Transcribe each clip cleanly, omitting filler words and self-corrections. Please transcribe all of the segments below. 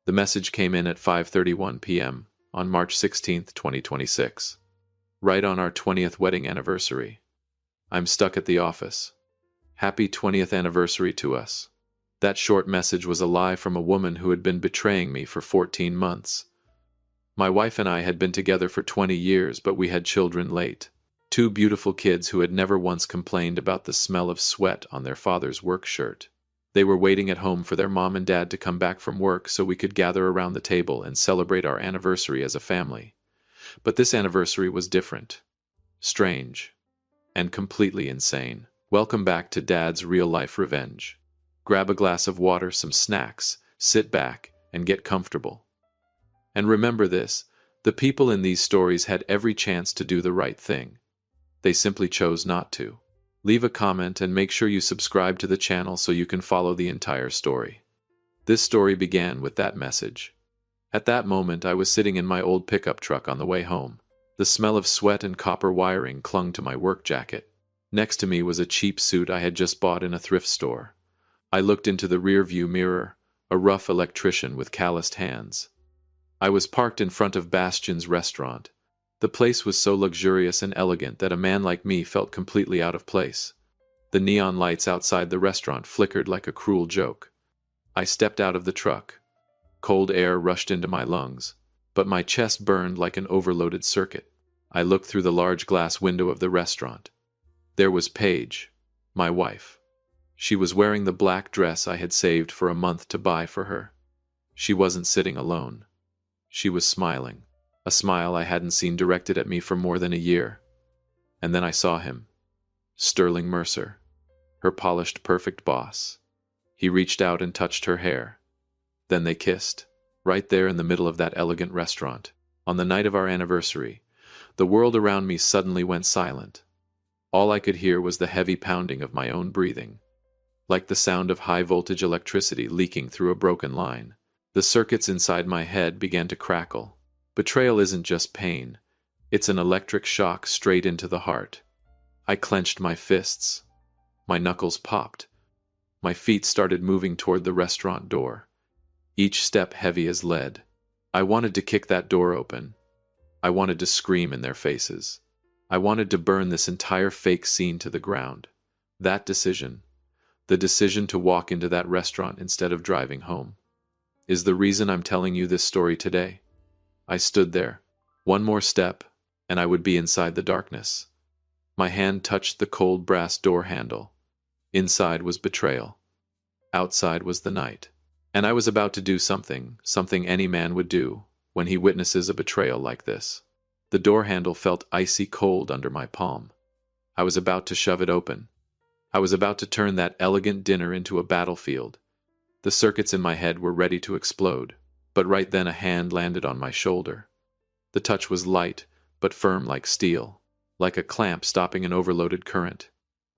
The message came in at 5:31 p.m. on March 16, 2026. Right on our 20th wedding anniversary. I'm stuck at the office. Happy 20th anniversary to us. That short message was a lie from a woman who had been betraying me for 14 months. My wife and I had been together for 20 years, but we had children late. Two beautiful kids who had never once complained about the smell of sweat on their father's work shirt. They were waiting at home for their mom and dad to come back from work so we could gather around the table and celebrate our anniversary as a family. But this anniversary was different, strange, and completely insane. Welcome back to Dad's real-life revenge. Grab a glass of water, some snacks, sit back, and get comfortable. And remember this, the people in these stories had every chance to do the right thing. They simply chose not to. Leave a comment and make sure you subscribe to the channel so you can follow the entire story. This story began with that message. At that moment, I was sitting in my old pickup truck on the way home. The smell of sweat and copper wiring clung to my work jacket. Next to me was a cheap suit I had just bought in a thrift store. I looked into the rear-view mirror, a rough electrician with calloused hands. I was parked in front of Bastion's restaurant. The place was so luxurious and elegant that a man like me felt completely out of place. The neon lights outside the restaurant flickered like a cruel joke. I stepped out of the truck. Cold air rushed into my lungs, but my chest burned like an overloaded circuit. I looked through the large glass window of the restaurant. There was Paige, my wife. She was wearing the black dress I had saved for a month to buy for her. She wasn't sitting alone. She was smiling, a smile I hadn't seen directed at me for more than a year. And then I saw him. Sterling Mercer, her polished, perfect boss. He reached out and touched her hair. Then they kissed, right there in the middle of that elegant restaurant. On the night of our anniversary, the world around me suddenly went silent. All I could hear was the heavy pounding of my own breathing, like the sound of high-voltage electricity leaking through a broken line. The circuits inside my head began to crackle. Betrayal isn't just pain. It's an electric shock straight into the heart. I clenched my fists. My knuckles popped. My feet started moving toward the restaurant door, each step heavy as lead. I wanted to kick that door open. I wanted to scream in their faces. I wanted to burn this entire fake scene to the ground. That decision, the decision to walk into that restaurant instead of driving home, is the reason I'm telling you this story today. I stood there. One more step, and I would be inside the darkness. My hand touched the cold brass door handle. Inside was betrayal. Outside was the night. And I was about to do something any man would do when he witnesses a betrayal like this. The door handle felt icy cold under my palm. I was about to shove it open. I was about to turn that elegant dinner into a battlefield. The circuits in my head were ready to explode, but right then a hand landed on my shoulder. The touch was light, but firm like steel, like a clamp stopping an overloaded current.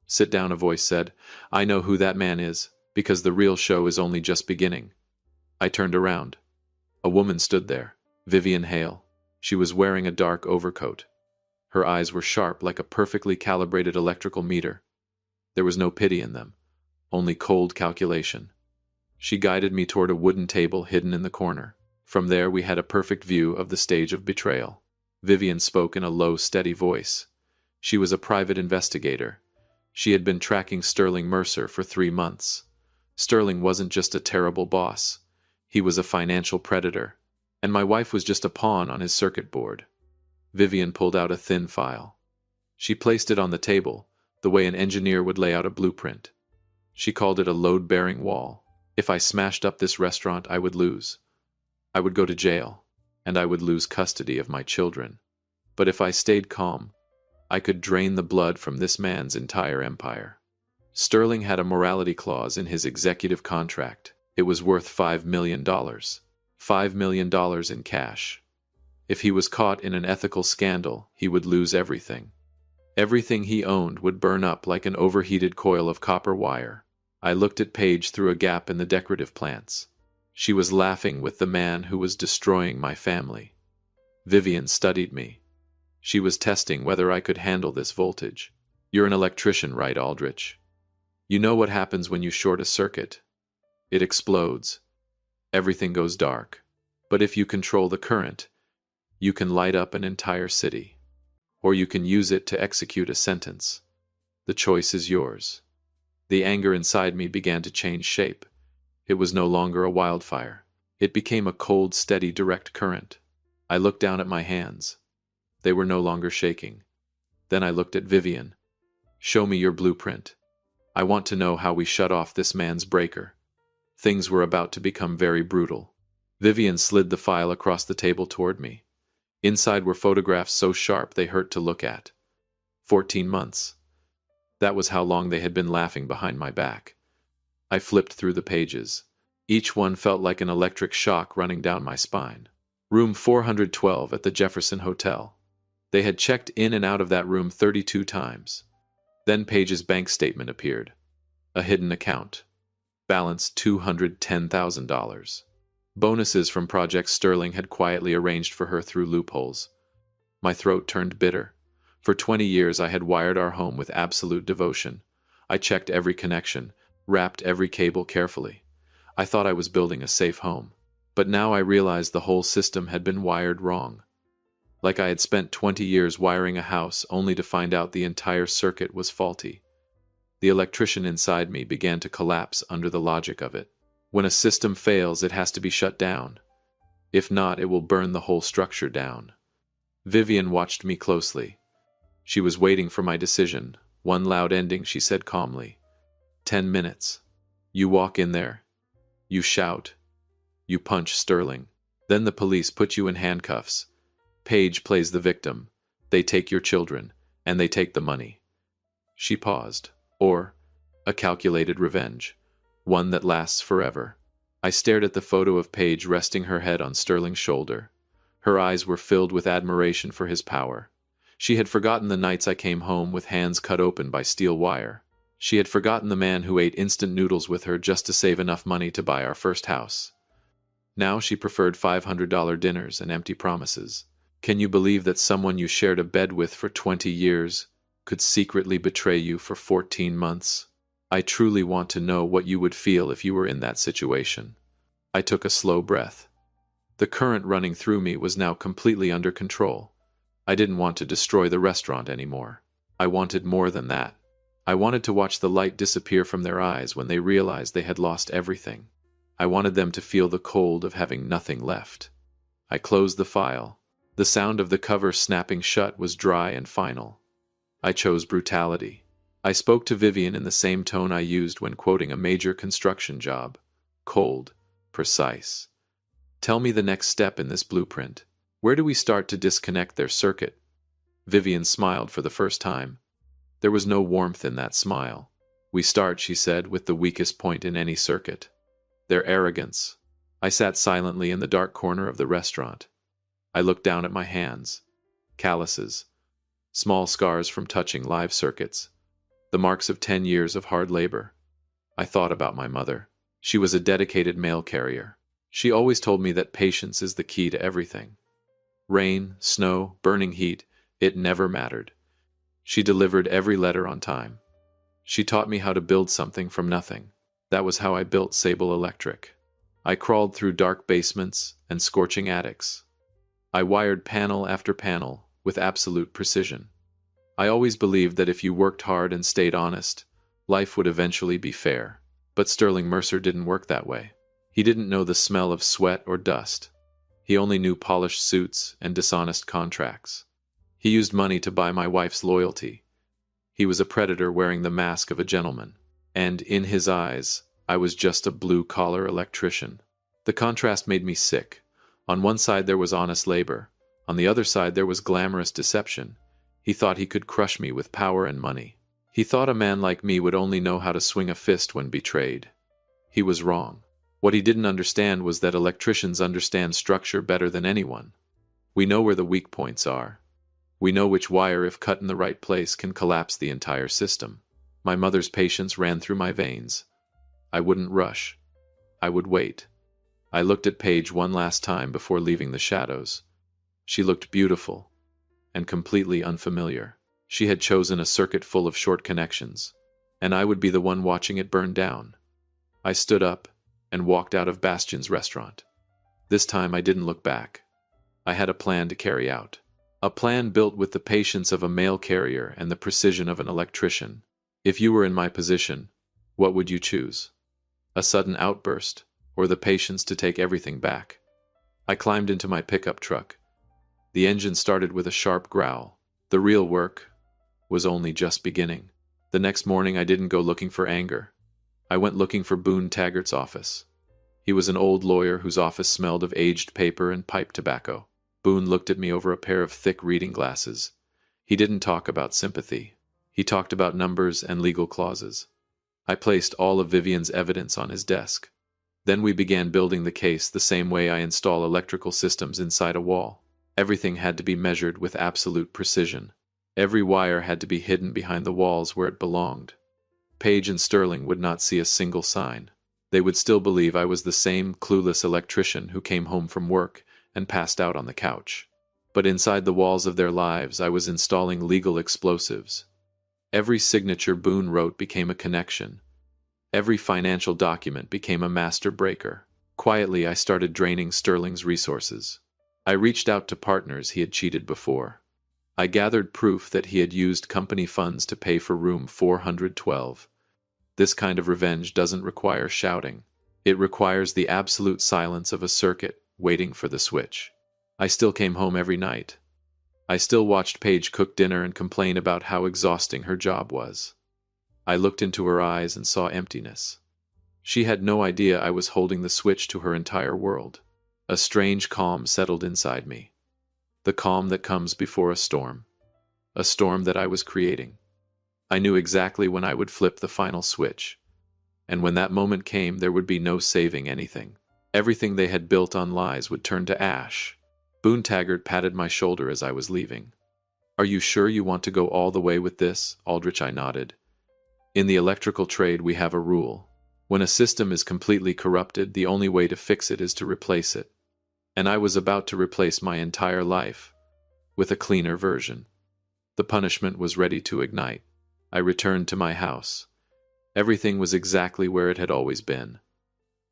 "Sit down," a voice said. "I know who that man is, because the real show is only just beginning." I turned around. A woman stood there, Vivian Hale. She was wearing a dark overcoat. Her eyes were sharp like a perfectly calibrated electrical meter. There was no pity in them, only cold calculation. She guided me toward a wooden table hidden in the corner. From there we had a perfect view of the stage of betrayal. Vivian spoke in a low, steady voice. She was a private investigator. She had been tracking Sterling Mercer for 3 months. Sterling wasn't just a terrible boss. He was a financial predator. And my wife was just a pawn on his circuit board. Vivian pulled out a thin file. She placed it on the table, the way an engineer would lay out a blueprint. She called it a load-bearing wall. If I smashed up this restaurant, I would lose. I would go to jail, and I would lose custody of my children. But if I stayed calm, I could drain the blood from this man's entire empire. Sterling had a morality clause in his executive contract. It was worth $5 million. $5 million in cash. If he was caught in an ethical scandal, he would lose everything. Everything he owned would burn up like an overheated coil of copper wire. I looked at Paige through a gap in the decorative plants. She was laughing with the man who was destroying my family. Vivian studied me. She was testing whether I could handle this voltage. "You're an electrician, right, Aldrich? You know what happens when you short a circuit. It explodes. everything goes dark. But if you control the current, you can light up an entire city. Or you can use it to execute a sentence. The choice is yours. The anger inside me began to change shape. It was no longer a wildfire. It became a cold, steady, direct current. I looked down at my hands. They were no longer shaking. Then I looked at Vivian. Show me your blueprint. I want to know how we shut off this man's breaker. Things were about to become very brutal. Vivian slid the file across the table toward me. Inside were photographs so sharp they hurt to look at. 14 months. That was how long they had been laughing behind my back. I flipped through the pages. Each one felt like an electric shock running down my spine. Room 412 at the Jefferson Hotel. They had checked in and out of that room 32 times. Then Paige's bank statement appeared. A hidden account. Balance $210,000. Bonuses from projects Sterling had quietly arranged for her through loopholes. My throat turned bitter. For 20 years I had wired our home with absolute devotion. I checked every connection, wrapped every cable carefully. I thought I was building a safe home. But now I realized the whole system had been wired wrong. Like I had spent 20 years wiring a house only to find out the entire circuit was faulty. The electrician inside me began to collapse under the logic of it. When a system fails, it has to be shut down. If not, it will burn the whole structure down. Vivian watched me closely. She was waiting for my decision. One loud ending, she said calmly. 10 minutes. You walk in there. You shout. You punch Sterling. Then the police put you in handcuffs. Paige plays the victim. They take your children, and they take the money. She paused. Or, a calculated revenge. One that lasts forever. I stared at the photo of Paige resting her head on Sterling's shoulder. Her eyes were filled with admiration for his power. She had forgotten the nights I came home with hands cut open by steel wire. She had forgotten the man who ate instant noodles with her just to save enough money to buy our first house. Now she preferred $500 dinners and empty promises. Can you believe that someone you shared a bed with for 20 years could secretly betray you for 14 months? I truly want to know what you would feel if you were in that situation. I took a slow breath. The current running through me was now completely under control. I didn't want to destroy the restaurant anymore. I wanted more than that. I wanted to watch the light disappear from their eyes when they realized they had lost everything. I wanted them to feel the cold of having nothing left. I closed the file. The sound of the cover snapping shut was dry and final. I chose brutality. I spoke to Vivian in the same tone I used when quoting a major construction job. Cold, precise. Tell me the next step in this blueprint. Where do we start to disconnect their circuit? Vivian smiled for the first time. There was no warmth in that smile. We start, she said, with the weakest point in any circuit. Their arrogance. I sat silently in the dark corner of the restaurant. I looked down at my hands. Calluses. Small scars from touching live circuits. The marks of 10 years of hard labor. I thought about my mother. She was a dedicated mail carrier. She always told me that patience is the key to everything. Rain, snow, burning heat, it never mattered. She delivered every letter on time. She taught me how to build something from nothing. That was how I built Sable Electric. I crawled through dark basements and scorching attics. I wired panel after panel with absolute precision. I always believed that if you worked hard and stayed honest, life would eventually be fair. But Sterling Mercer didn't work that way. He didn't know the smell of sweat or dust. He only knew polished suits and dishonest contracts. He used money to buy my wife's loyalty. He was a predator wearing the mask of a gentleman. And in his eyes, I was just a blue-collar electrician. The contrast made me sick. On one side there was honest labor. On the other side there was glamorous deception. He thought he could crush me with power and money. He thought a man like me would only know how to swing a fist when betrayed. He was wrong. What he didn't understand was that electricians understand structure better than anyone. We know where the weak points are. We know which wire, if cut in the right place, can collapse the entire system. My mother's patience ran through my veins. I wouldn't rush. I would wait. I looked at Paige one last time before leaving the shadows. She looked beautiful and completely unfamiliar. She had chosen a circuit full of short connections, and I would be the one watching it burn down. I stood up, and walked out of Bastion's restaurant. This time I didn't look back. I had a plan to carry out. A plan built with the patience of a mail carrier and the precision of an electrician. If you were in my position, what would you choose? A sudden outburst, or the patience to take everything back? I climbed into my pickup truck. The engine started with a sharp growl. The real work was only just beginning. The next morning I didn't go looking for anger. I went looking for Boone Taggart's office. He was an old lawyer whose office smelled of aged paper and pipe tobacco. Boone looked at me over a pair of thick reading glasses. He didn't talk about sympathy. He talked about numbers and legal clauses. I placed all of Vivian's evidence on his desk. Then we began building the case the same way I install electrical systems inside a wall. Everything had to be measured with absolute precision. Every wire had to be hidden behind the walls where it belonged. Page and Sterling would not see a single sign. They would still believe I was the same clueless electrician who came home from work and passed out on the couch. But inside the walls of their lives I was installing legal explosives. Every signature Boone wrote became a connection. Every financial document became a master breaker. Quietly I started draining Sterling's resources. I reached out to partners he had cheated before. I gathered proof that he had used company funds to pay for room 412. This kind of revenge doesn't require shouting. It requires the absolute silence of a circuit waiting for the switch. I still came home every night. I still watched Paige cook dinner and complain about how exhausting her job was. I looked into her eyes and saw emptiness. She had no idea I was holding the switch to her entire world. A strange calm settled inside me. The calm that comes before a storm. A storm that I was creating. I knew exactly when I would flip the final switch. And when that moment came, there would be no saving anything. Everything they had built on lies would turn to ash. Boone Taggart patted my shoulder as I was leaving. "Are you sure you want to go all the way with this, Aldrich?" I nodded. "In the electrical trade we have a rule. When a system is completely corrupted, the only way to fix it is to replace it. And I was about to replace my entire life with a cleaner version." The punishment was ready to ignite. I returned to my house. Everything was exactly where it had always been.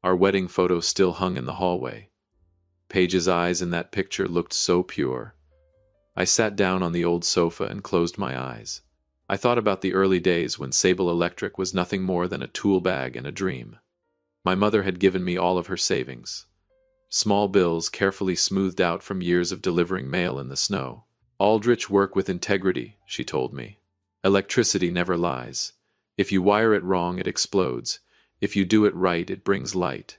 Our wedding photo still hung in the hallway. Paige's eyes in that picture looked so pure. I sat down on the old sofa and closed my eyes. I thought about the early days when Sable Electric was nothing more than a tool bag and a dream. My mother had given me all of her savings. Small bills carefully smoothed out from years of delivering mail in the snow. "Aldrich, work with integrity," she told me. "Electricity never lies. If you wire it wrong, it explodes. If you do it right, it brings light."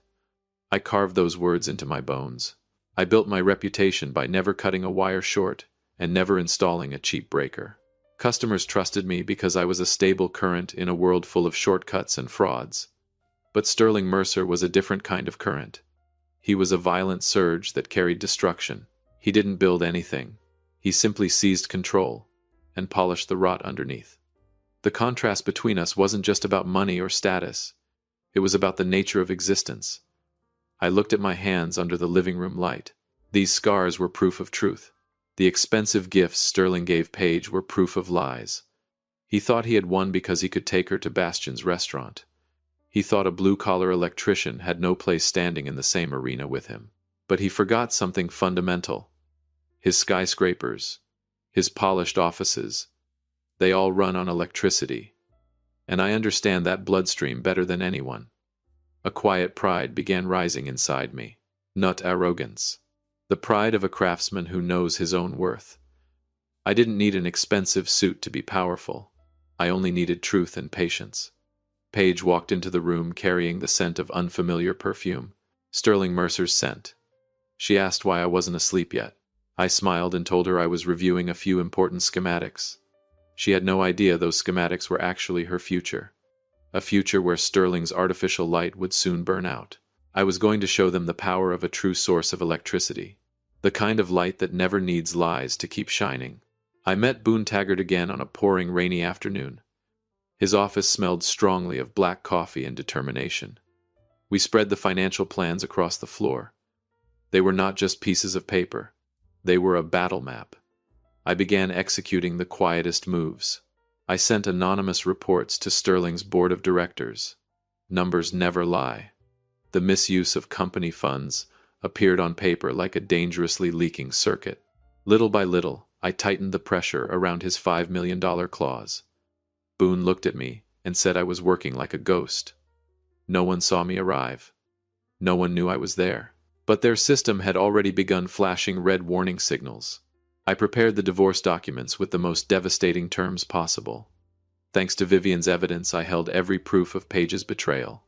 I carved those words into my bones. I built my reputation by never cutting a wire short and never installing a cheap breaker. Customers trusted me because I was a stable current in a world full of shortcuts and frauds. But Sterling Mercer was a different kind of current. He was a violent surge that carried destruction. He didn't build anything. He simply seized control and polished the rot underneath. The contrast between us wasn't just about money or status. It was about the nature of existence. I looked at my hands under the living room light. These scars were proof of truth. The expensive gifts Sterling gave Paige were proof of lies. He thought he had won because he could take her to Bastion's restaurant. He thought a blue-collar electrician had no place standing in the same arena with him. But he forgot something fundamental. His skyscrapers, his polished offices, they all run on electricity. And I understand that bloodstream better than anyone. A quiet pride began rising inside me. Not arrogance. The pride of a craftsman who knows his own worth. I didn't need an expensive suit to be powerful. I only needed truth and patience. Paige walked into the room carrying the scent of unfamiliar perfume. Sterling Mercer's scent. She asked why I wasn't asleep yet. I smiled and told her I was reviewing a few important schematics. She had no idea those schematics were actually her future. A future where Sterling's artificial light would soon burn out. I was going to show them the power of a true source of electricity. The kind of light that never needs lies to keep shining. I met Boone Taggart again on a pouring rainy afternoon. His office smelled strongly of black coffee and determination. We spread the financial plans across the floor. They were not just pieces of paper. They were a battle map. I began executing the quietest moves. I sent anonymous reports to Sterling's board of directors. Numbers never lie. The misuse of company funds appeared on paper like a dangerously leaking circuit. Little by little, I tightened the pressure around his $5 million clause. Boone looked at me and said I was working like a ghost. No one saw me arrive. No one knew I was there. But their system had already begun flashing red warning signals. I prepared the divorce documents with the most devastating terms possible. Thanks to Vivian's evidence, I held every proof of Paige's betrayal.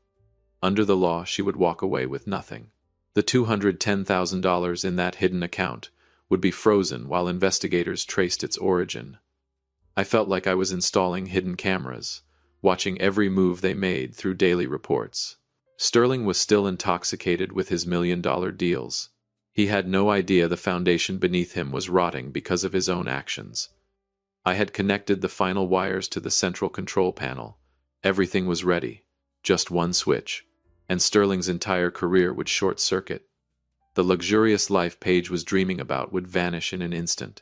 Under the law, she would walk away with nothing. The $210,000 in that hidden account would be frozen while investigators traced its origin. I felt like I was installing hidden cameras, watching every move they made through daily reports. Sterling was still intoxicated with his million-dollar deals. He had no idea the foundation beneath him was rotting because of his own actions. I had connected the final wires to the central control panel. Everything was ready. Just one switch, and Sterling's entire career would short-circuit. The luxurious life Paige was dreaming about would vanish in an instant.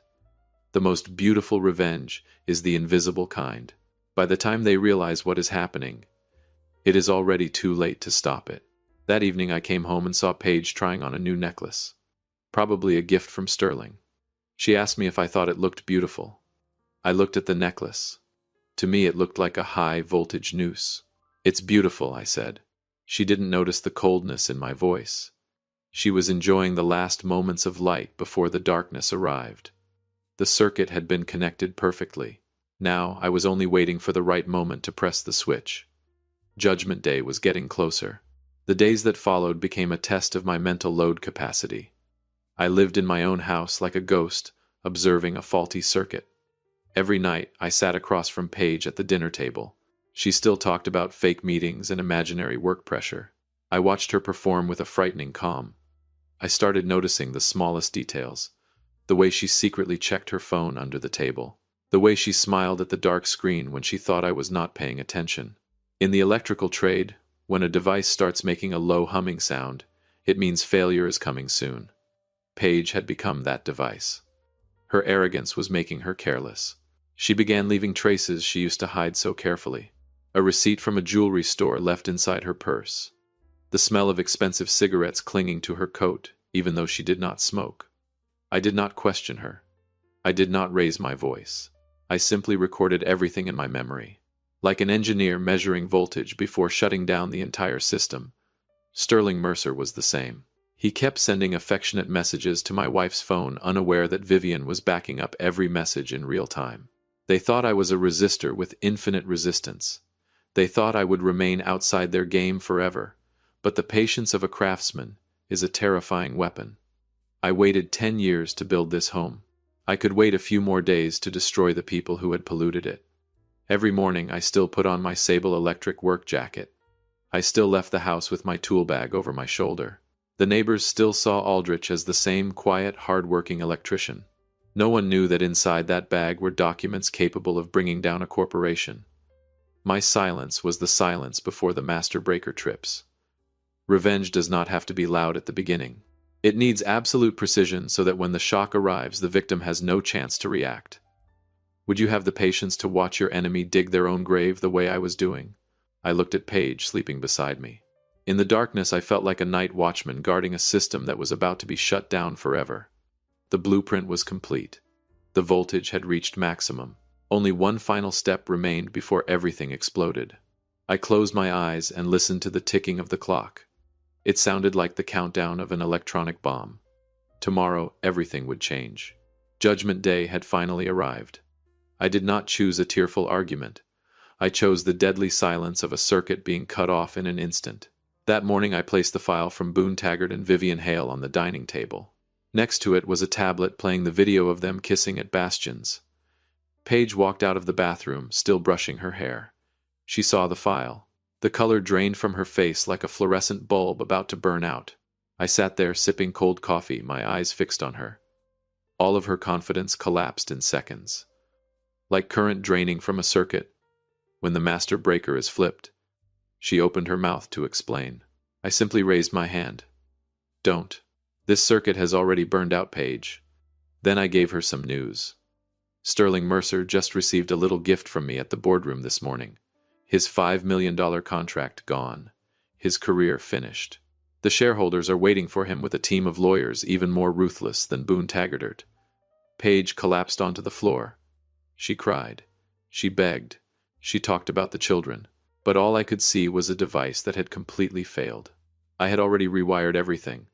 The most beautiful revenge is the invisible kind. By the time they realize what is happening, it is already too late to stop it. That evening I came home and saw Paige trying on a new necklace. Probably a gift from Sterling. She asked me if I thought it looked beautiful. I looked at the necklace. To me it looked like a high-voltage noose. "It's beautiful," I said. She didn't notice the coldness in my voice. She was enjoying the last moments of light before the darkness arrived. The circuit had been connected perfectly. Now I was only waiting for the right moment to press the switch. Judgment Day was getting closer. The days that followed became a test of my mental load capacity. I lived in my own house like a ghost, observing a faulty circuit. Every night I sat across from Paige at the dinner table. She still talked about fake meetings and imaginary work pressure. I watched her perform with a frightening calm. I started noticing the smallest details. The way she secretly checked her phone under the table. The way she smiled at the dark screen when she thought I was not paying attention. In the electrical trade, when a device starts making a low humming sound, it means failure is coming soon. Paige had become that device. Her arrogance was making her careless. She began leaving traces she used to hide so carefully. A receipt from a jewelry store left inside her purse. The smell of expensive cigarettes clinging to her coat, even though she did not smoke. I did not question her. I did not raise my voice. I simply recorded everything in my memory. Like an engineer measuring voltage before shutting down the entire system, Sterling Mercer was the same. He kept sending affectionate messages to my wife's phone, unaware that Vivian was backing up every message in real time. They thought I was a resistor with infinite resistance. They thought I would remain outside their game forever, but the patience of a craftsman is a terrifying weapon. I waited 10 years to build this home. I could wait a few more days to destroy the people who had polluted it. Every morning I still put on my Sable Electric work jacket. I still left the house with my tool bag over my shoulder. The neighbors still saw Aldrich as the same quiet, hard-working electrician. No one knew that inside that bag were documents capable of bringing down a corporation. My silence was the silence before the master breaker trips. Revenge does not have to be loud at the beginning. It needs absolute precision so that when the shock arrives, the victim has no chance to react. Would you have the patience to watch your enemy dig their own grave the way I was doing? I looked at Paige sleeping beside me. In the darkness, I felt like a night watchman guarding a system that was about to be shut down forever. The blueprint was complete. The voltage had reached maximum. Only one final step remained before everything exploded. I closed my eyes and listened to the ticking of the clock. It sounded like the countdown of an electronic bomb. Tomorrow, everything would change. Judgment Day had finally arrived. I did not choose a tearful argument. I chose the deadly silence of a circuit being cut off in an instant. That morning I placed the file from Boone Taggart and Vivian Hale on the dining table. Next to it was a tablet playing the video of them kissing at Bastion's. Paige walked out of the bathroom, still brushing her hair. She saw the file. The color drained from her face like a fluorescent bulb about to burn out. I sat there sipping cold coffee, my eyes fixed on her. All of her confidence collapsed in seconds. Like current draining from a circuit, when the master breaker is flipped. She opened her mouth to explain. I simply raised my hand. Don't. This circuit has already burned out, Paige. Then I gave her some news. Sterling Mercer just received a little gift from me at the boardroom this morning. His $5 million contract gone. His career finished. The shareholders are waiting for him with a team of lawyers even more ruthless than Boone Taggart. Paige collapsed onto the floor. She cried. She begged. She talked about the children. But all I could see was a device that had completely failed. I had already rewired everything.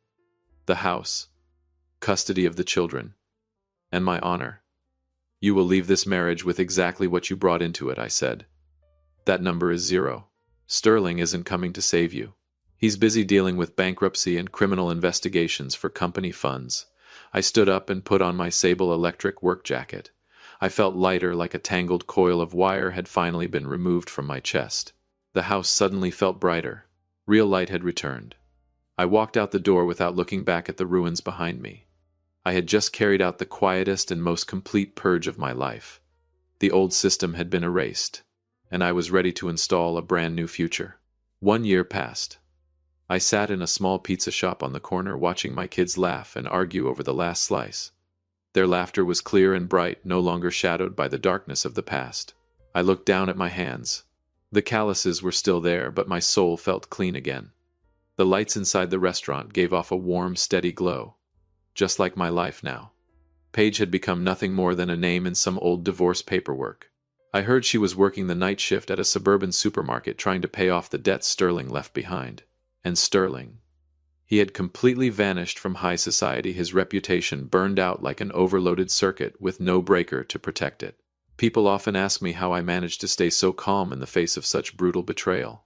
The house, custody of the children, and my honor. You will leave this marriage with exactly what you brought into it, I said. That number is 0. Sterling isn't coming to save you. He's busy dealing with bankruptcy and criminal investigations for company funds. I stood up and put on my Sable Electric work jacket. I felt lighter, like a tangled coil of wire had finally been removed from my chest. The house suddenly felt brighter. Real light had returned. I walked out the door without looking back at the ruins behind me. I had just carried out the quietest and most complete purge of my life. The old system had been erased, and I was ready to install a brand new future. 1 year passed. I sat in a small pizza shop on the corner watching my kids laugh and argue over the last slice. Their laughter was clear and bright, no longer shadowed by the darkness of the past. I looked down at my hands. The calluses were still there, but my soul felt clean again. The lights inside the restaurant gave off a warm, steady glow. Just like my life now. Paige had become nothing more than a name in some old divorce paperwork. I heard she was working the night shift at a suburban supermarket trying to pay off the debts Sterling left behind. And Sterling. He had completely vanished from high society, his reputation burned out like an overloaded circuit with no breaker to protect it. People often ask me how I managed to stay so calm in the face of such brutal betrayal.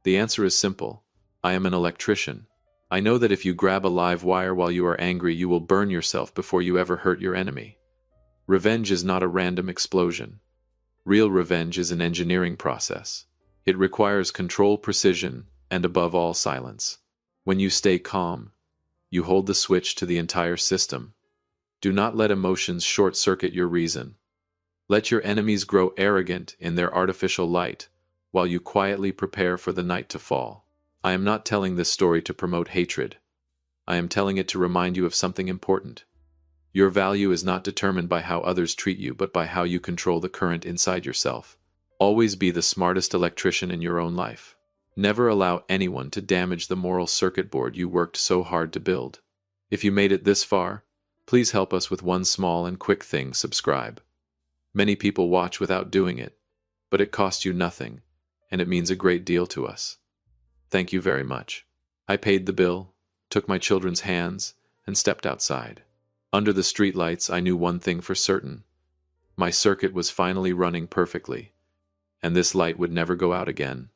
The answer is simple. I am an electrician. I know that if you grab a live wire while you are angry, you will burn yourself before you ever hurt your enemy. Revenge is not a random explosion. Real revenge is an engineering process. It requires control, precision, and above all, silence. When you stay calm, you hold the switch to the entire system. Do not let emotions short-circuit your reason. Let your enemies grow arrogant in their artificial light, while you quietly prepare for the night to fall. I am not telling this story to promote hatred. I am telling it to remind you of something important. Your value is not determined by how others treat you, but by how you control the current inside yourself. Always be the smartest electrician in your own life. Never allow anyone to damage the moral circuit board you worked so hard to build. If you made it this far, please help us with one small and quick thing: subscribe. Many people watch without doing it, but it costs you nothing, and it means a great deal to us. Thank you very much. I paid the bill, took my children's hands, and stepped outside. Under the streetlights, I knew one thing for certain. My circuit was finally running perfectly, and this light would never go out again.